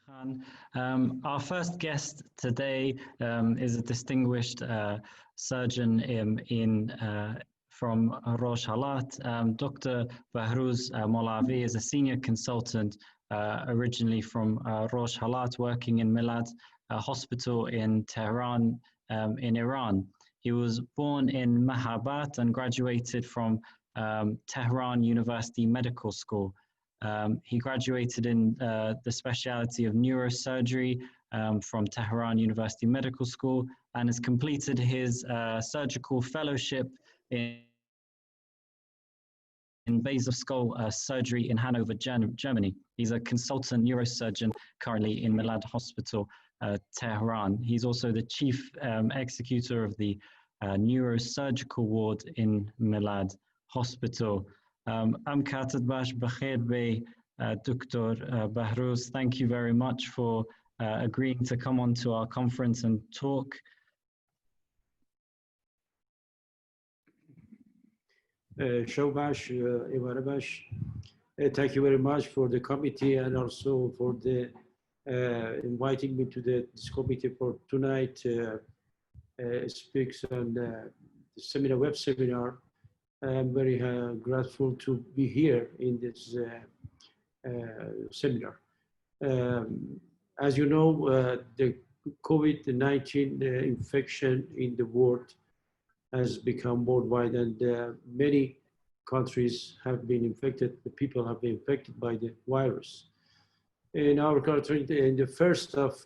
Khan. Our first guest today is a distinguished surgeon from Rosh Halat. Dr. Behrooz Molavi is a senior consultant originally from Rosh Halat, working in Milad Hospital in Tehran in Iran. He was born in Mahabat and graduated from Tehran University Medical School. He graduated in the specialty of neurosurgery from Tehran University Medical School and has completed his surgical fellowship in base of skull surgery in Hanover, Germany. He's a consultant neurosurgeon currently in Milad Hospital, Tehran. He's also the chief executor of the neurosurgical ward in Milad Hospital. Dr. Behrooz, thank you very much for agreeing to come on to our conference and talk. Showbash, Ivarabash, thank you very much for the committee and also for the inviting me to this committee for tonight speaks on the seminar, web seminar. I'm very grateful to be here in this seminar. As you know, the COVID-19 infection in the world has become worldwide, and many countries have been infected. The people have been infected by the virus. In our country, in the first of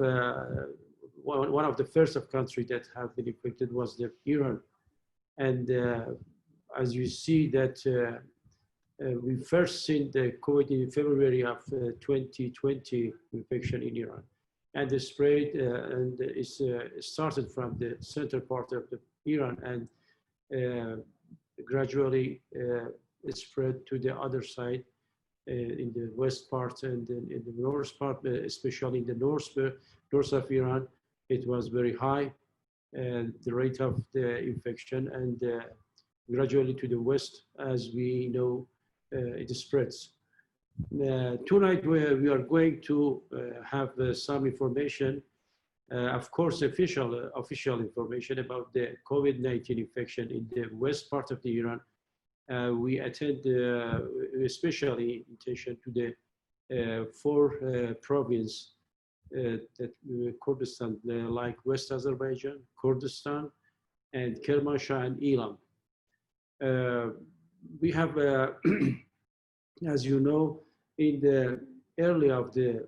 one of the first of countries that have been infected was Iran, and as you see that we first seen the COVID in February of 2020 infection in Iran, and the spread and is started from the center part of Iran and gradually spread to the other side in the west part and in the north part, especially in the north of Iran. It was very high, and the rate of the infection, and gradually to the west, as we know, it spreads. Tonight we are going to have some information, of course, official information about the COVID-19 infection in the west part of the Iran. We attend especially attention to the four provinces that Kurdistan, like West Azerbaijan, Kurdistan, and Kermanshah and Elam. We have, as you know, in the early of the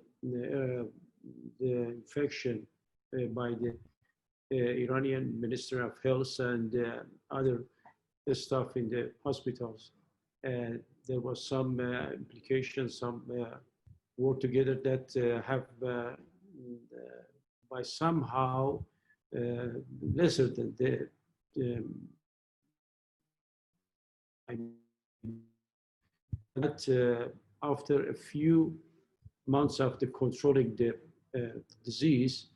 infection by the Iranian Minister of Health and other staff in the hospitals, there was some implications, some work together that have by somehow lesser than the but after a few months of the controlling the disease,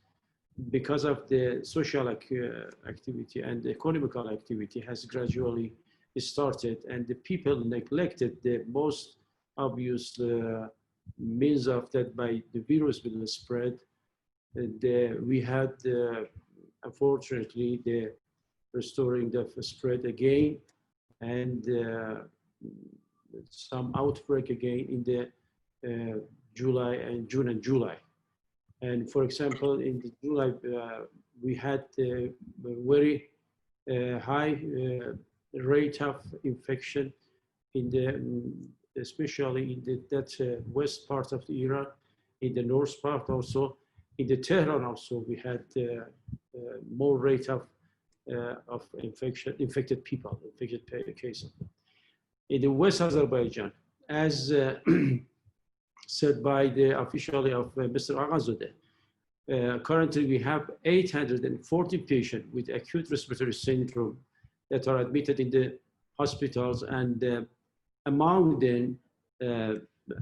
because of the social activity and the economical activity has gradually started, and the people neglected the most obvious means of that by the virus will spread. We had, unfortunately, the restoring the spread again, and some outbreak again in the July and June and July. And for example, in the July, we had a very high rate of infection in the, especially in that west part of the Iran, in the north part also, in the Tehran also, we had more rate of infected people, infected cases. In the West Azerbaijan, as said by the officially of Mr. Aghazadeh, currently we have 840 patients with acute respiratory syndrome that are admitted in the hospitals, and among them,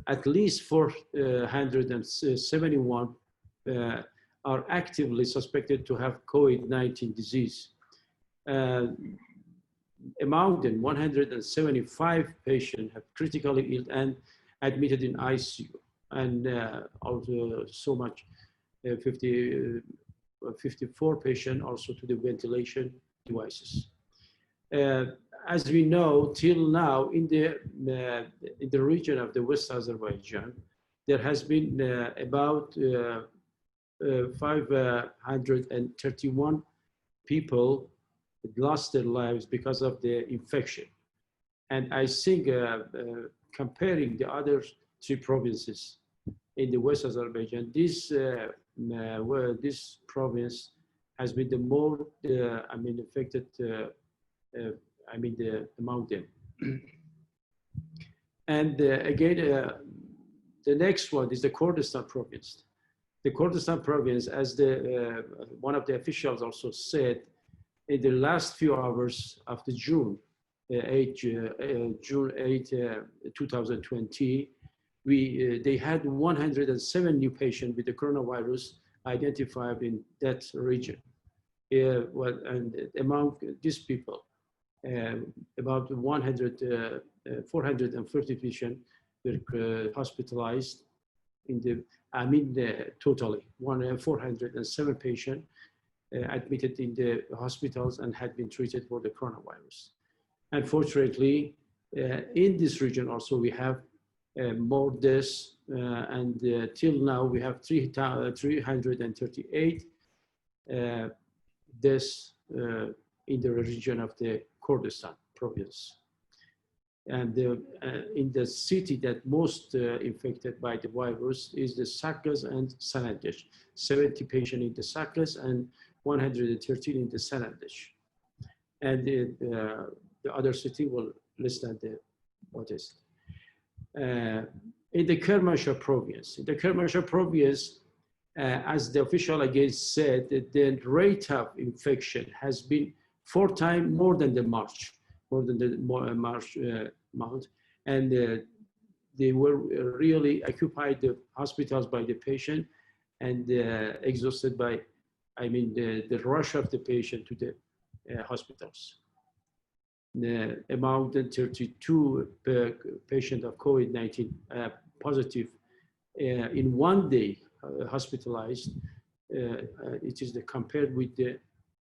at least 471 are actively suspected to have COVID-19 disease. Among them, 175 patients have critically ill and admitted in ICU. and also so much 54 patients also to the ventilation devices. As we know, till now in the region of the West Azerbaijan, there has been about 531 people lost their lives because of the infection. And I think comparing the other three provinces in the West Azerbaijan, this province has been the more, affected, among them. And again, the next one is the Kurdistan province. The Kurdistan province, as one of the officials also said, in the last few hours after June 8, 2020, they had 107 new patients with the coronavirus identified in that region. And among these people, about 450 patients were hospitalized totally 407 patients admitted in the hospitals and had been treated for the coronavirus. Unfortunately, in this region also we have more deaths, and till now we have 338 deaths in the region of the Kurdistan province. And in the city that most infected by the virus is the Sakaz and Sanandaj. 70 patients in the Sakaz and 113 in the Sanandaj. And the other city will list at the what is. In the Kermanshah province, as the official again said, that the rate of infection has been 4 times more than the March month, and they were really occupied the hospitals by the patient and exhausted by, the rush of the patient to the hospitals. Among the 32 patients of COVID-19 positive in one day hospitalized, it is compared with the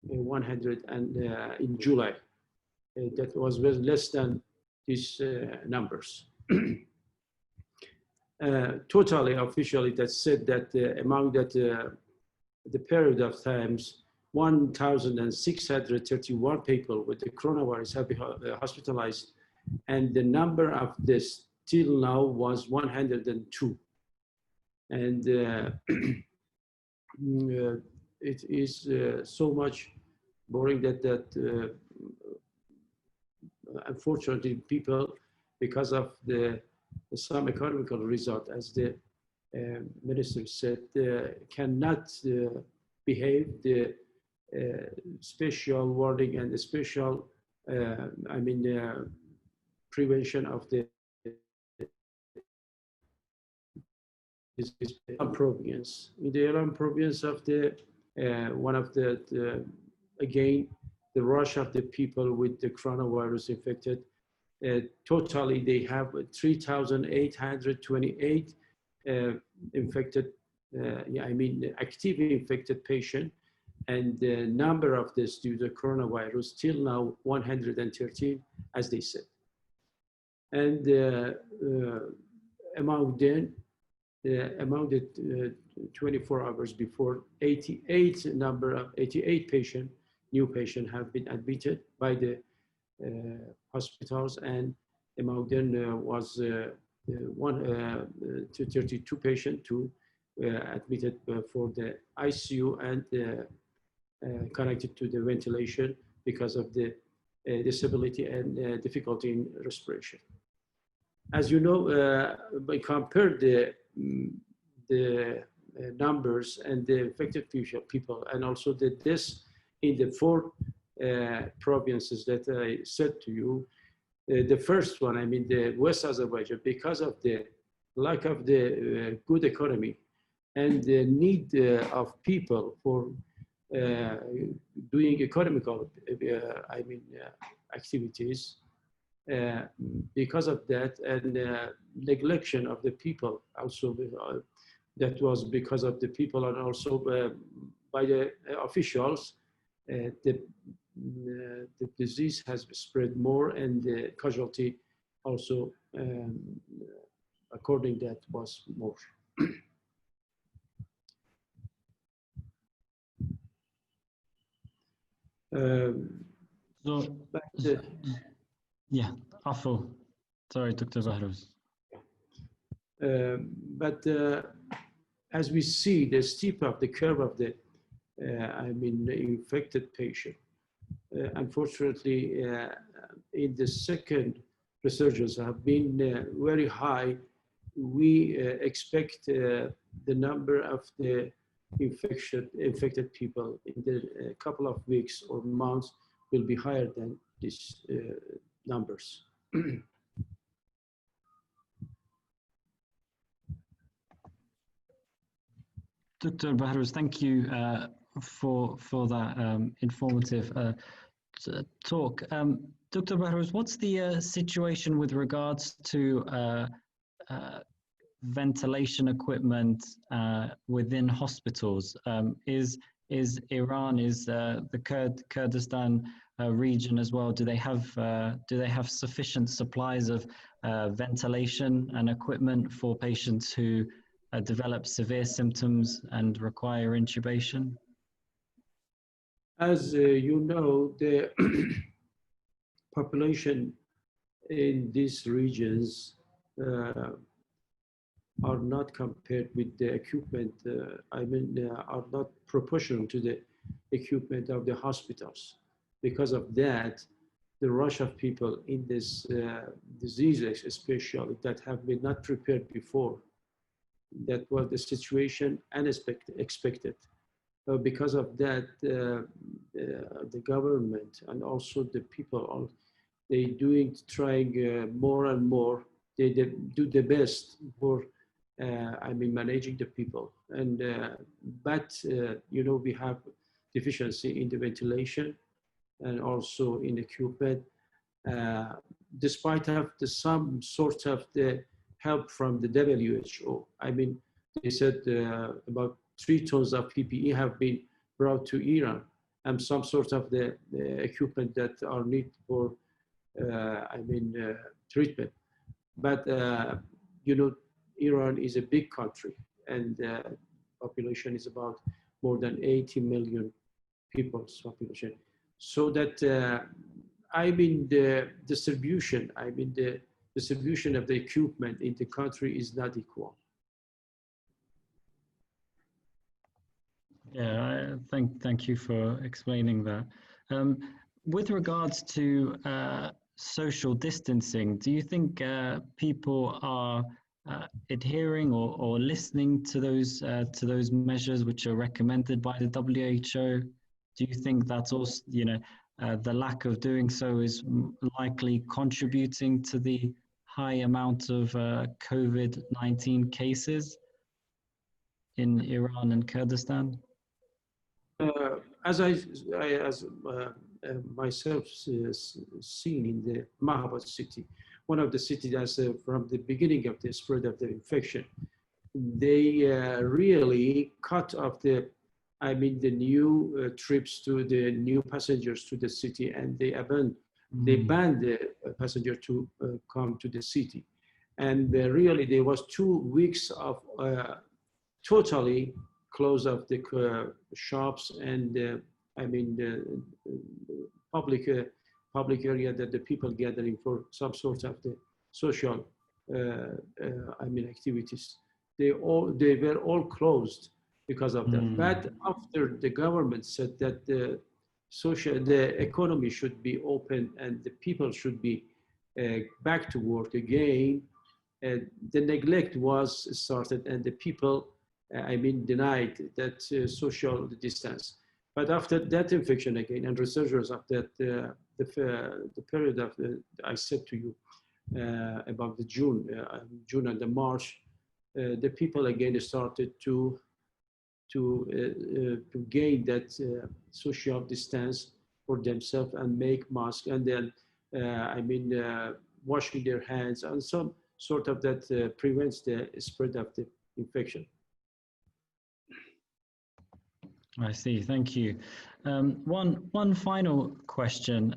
100 and in July. That was less than these numbers. Totally, officially, that said that among that the period of times, 1,631 people with the coronavirus have been hospitalized, and the number of deaths till now was 102. And it is so much boring that unfortunately people, because of some economical result, as the minister said, cannot behave the special warning and the special, prevention of the province. In the Iran province of the one of the again, the rush of the people with the coronavirus infected, totally they have 3,828 infected, active infected patient, and the number of this due to coronavirus till now 113, as they said. And among them, among the 24 hours before, 88 new patients have been admitted by the hospitals, and among them was 32 patients admitted for the ICU and connected to the ventilation because of the disability and difficulty in respiration. As you know, we compared the numbers and the infected people and also the deaths in the 4 provinces that I said to you. The first one, the West Azerbaijan, because of the lack of the good economy and the need of people for doing economical, activities, because of that, and neglection of the people also, that was because of the people, and also by the officials, the disease has spread more, and the casualty also, according to that, was more. So, yeah, awful. Sorry, Dr. Behrooz. But as we see the steep of the curve of the, infected patient, unfortunately, in the second resurgence have been very high. We expect the number of the infected people in the couple of weeks or months will be higher than these numbers. Dr. Behrooz, thank you for that informative talk. Dr. Behrooz, what's the situation with regards to ventilation equipment within hospitals? Is Iran, the Kurdistan region as well, do they have sufficient supplies of ventilation and equipment for patients who develop severe symptoms and require intubation? As you know, the population in these regions are not compared with the equipment, are not proportional to the equipment of the hospitals. Because of that, the rush of people in this disease, especially that have been not prepared before, that was the situation unexpected. Because of that, the government and also the people, they trying more and more. They do the best for, managing the people. And but we have deficiency in the ventilation and also in equipment, despite of some sort of the help from the WHO. They said about 3 tons of PPE have been brought to Iran, and some sort of the equipment that are needed for, treatment. But, Iran is a big country, and population is about more than 80 million people's population. So that, the distribution, the distribution of the equipment in the country is not equal. Yeah, thank you for explaining that. With regards to social distancing, do you think people are adhering or listening to those measures which are recommended by the WHO? Do you think that's also, the lack of doing so is likely contributing to the high amount of COVID-19 cases in Iran and Kurdistan? As myself seen in the Mahabad city, one of the cities that's from the beginning of the spread of the infection, they really cut off the new trips to the new passengers to the city, and they banned the passenger to come to the city. And really there was 2 weeks of totally close of the shops and the public area that the people gathering for some sort of the social activities. They were all closed because of that. But after the government said that the economy should be open and the people should be back to work again, the neglect was started, and the people denied that social distance. But after that infection again and resurgence of that, the period of I said to you about the June and the March, the people again started to gain that social distance for themselves and make masks. And then washing their hands, and some sort of that prevents the spread of the infection. I see. Thank you. One final question.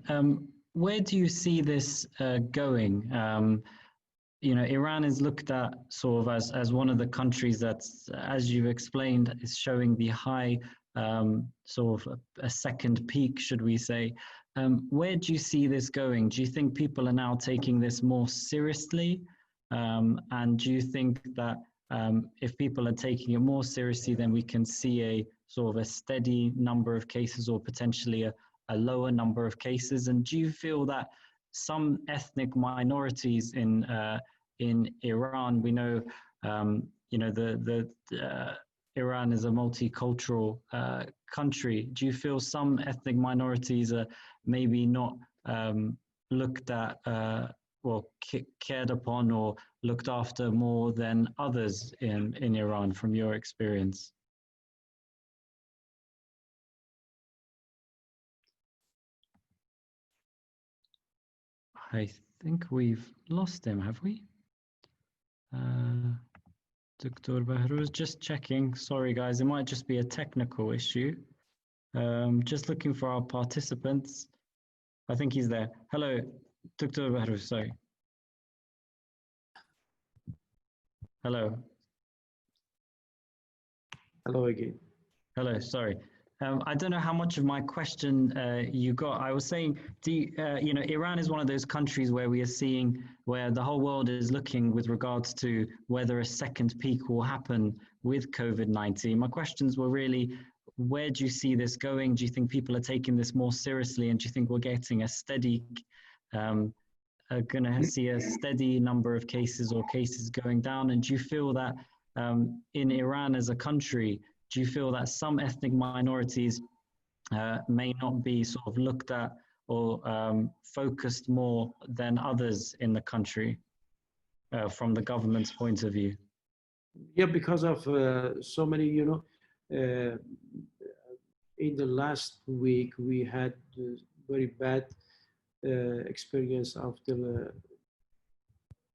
Where do you see this going? Iran is looked at sort of as one of the countries that's, as you explained, is showing the high sort of a second peak, should we say. Where do you see this going? Do you think people are now taking this more seriously? And do you think that if people are taking it more seriously, then we can see a sort of a steady number of cases or potentially a lower number of cases? And do you feel that some ethnic minorities in Iran, we know, Iran is a multicultural country. Do you feel some ethnic minorities are maybe not looked at or cared upon or looked after more than others in Iran, from your experience? I think we've lost him, have we? Dr. Behrooz, just checking. Sorry, guys, it might just be a technical issue. Just looking for our participants. I think he's there. Hello, Dr. Behrooz, sorry. Hello. Hello again. Hello, sorry. I don't know how much of my question you got. I was saying, Iran is one of those countries where we are seeing, where the whole world is looking with regards to whether a second peak will happen with COVID-19. My questions were really, where do you see this going? Do you think people are taking this more seriously? And do you think we're getting a steady, going to see a steady number of cases or cases going down? And do you feel that in Iran as a country, do you feel that some ethnic minorities may not be sort of looked at or focused more than others in the country from the government's point of view? Yeah, because of so many, in the last week, we had very bad experience of the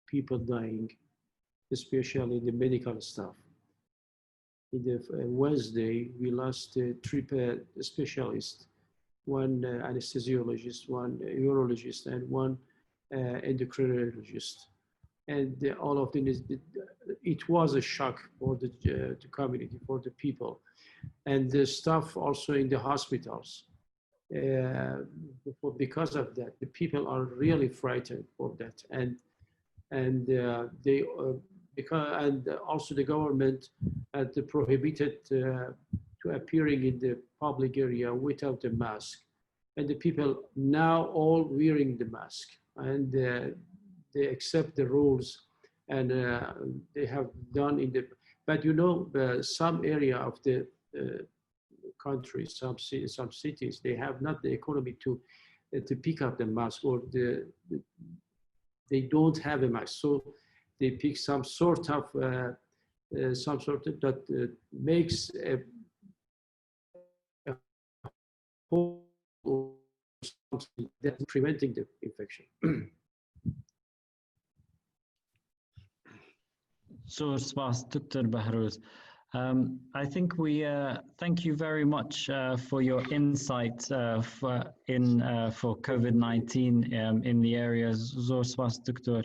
people dying, especially the medical staff. In the Wednesday, we lost three specialists, one anesthesiologist, one urologist, and one endocrinologist. And all of them, it was a shock for the community, for the people. And the staff also in the hospitals. Because of that, the people are really frightened for that. And also the government had prohibited to appearing in the public area without a mask. And the people now all wearing the mask, and they accept the rules, and they have done in the, but some area of the country, some cities, they have not the economy to pick up the mask, or they don't have a mask. So they pick some sort of that makes a hole or something that's preventing the infection. So, Dr. Behrooz, I think we thank you very much for your insight for COVID-19 in the areas. Zor spas, Dr.